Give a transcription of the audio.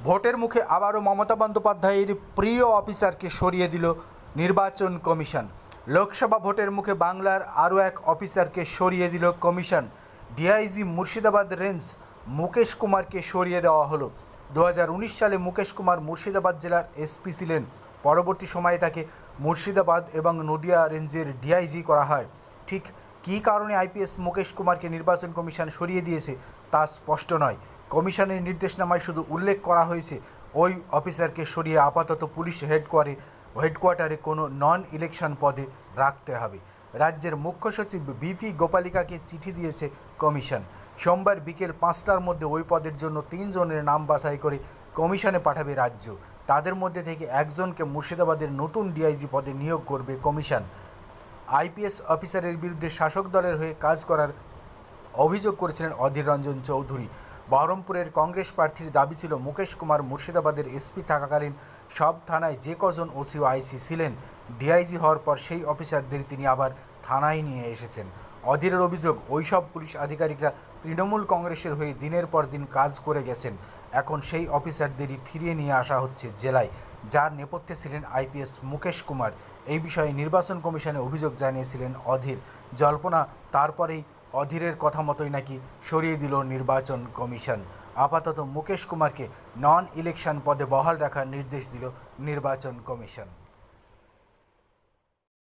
ভোটের মুখে আবারও মমতা বন্দ্যোপাধ্যায়ের প্রিয় অফিসারকে সরিয়ে দিল নির্বাচন কমিশন। লোকসভা ভোটের মুখে বাংলার আরও এক অফিসারকে সরিয়ে দিল commission. DIG Murshidabad range Mukesh কুমারকে সরিয়ে দেওয়া হলো। 2019 সালে মুকেশ কুমার মুর্শিদাবাদ জেলার এসপি ছিলেন। পরবর্তী সময়ে তাকে মুর্শিদাবাদ এবং নদিয়া রেঞ্জের ডিআইজি করা হয়। ঠিক কী কারণে আইপিএস মুকেশ কুমারকে নির্বাচন কমিশন সরিয়ে দিয়েছে তা স্পষ্ট নয়। কমিশনের নির্দেশনামায় শুধু উল্লেখ করা হয়েছে ওই অফিসারকে সরিয়ে আপাতত পুলিশ হেডকোয়ার্টারে কোনো নন ইলেকশন পদে রাখতে হবে। রাজ্যের মুখ্য সচিব বিপি গোপালিকাকে চিঠি দিয়েছে কমিশন। সোমবার বিকেল 5টার মধ্যে ওই পদের জন্য 3 জনের নাম বাছাই করে কমিশনে পাঠাবে রাজ্য। তাদের মধ্যে থেকে একজনকে মুর্শিদাবাদের নতুন ডিআইজি পদে নিয়োগ করবে কমিশন। আইপিএস অফিসারের বিরুদ্ধে শাসক দলের হয়ে কাজ করার অভিযোগ করেছিলেন অধীর রঞ্জন চৌধুরী। বহরমপুরের কংগ্রেস প্রার্থীর দাবি ছিল মুকেশ কুমার মুর্শিদাবাদের এসপি থাকাকালীন সব থানায় যে কজন ওসি ও আইসি ছিলেন, ডিআইজি হওয়ার পর সেই অফিসারদের তিনি আবার থানায় নিয়ে এসেছেন। অধীরের অভিযোগ, ওইসব পুলিশ আধিকারিকরা তৃণমূল কংগ্রেসের হয়ে দিনের পর দিন কাজ করে গেছেন। এখন সেই অফিসারদেরই ফিরিয়ে নিয়ে আসা হচ্ছে জেলায়, যার নেপথ্যে ছিলেন আইপিএস মুকেশ কুমার। এই বিষয়ে নির্বাচন কমিশনে অভিযোগ জানিয়েছিলেন অধীর। জল্পনা তারপরেই অধীরের কথা মতোই নাকি সরিয়ে দিল নির্বাচন কমিশন। আপাতত মুকেশ কুমারকে নন ইলেকশন পদে বহাল রাখার নির্দেশ দিল নির্বাচন কমিশন।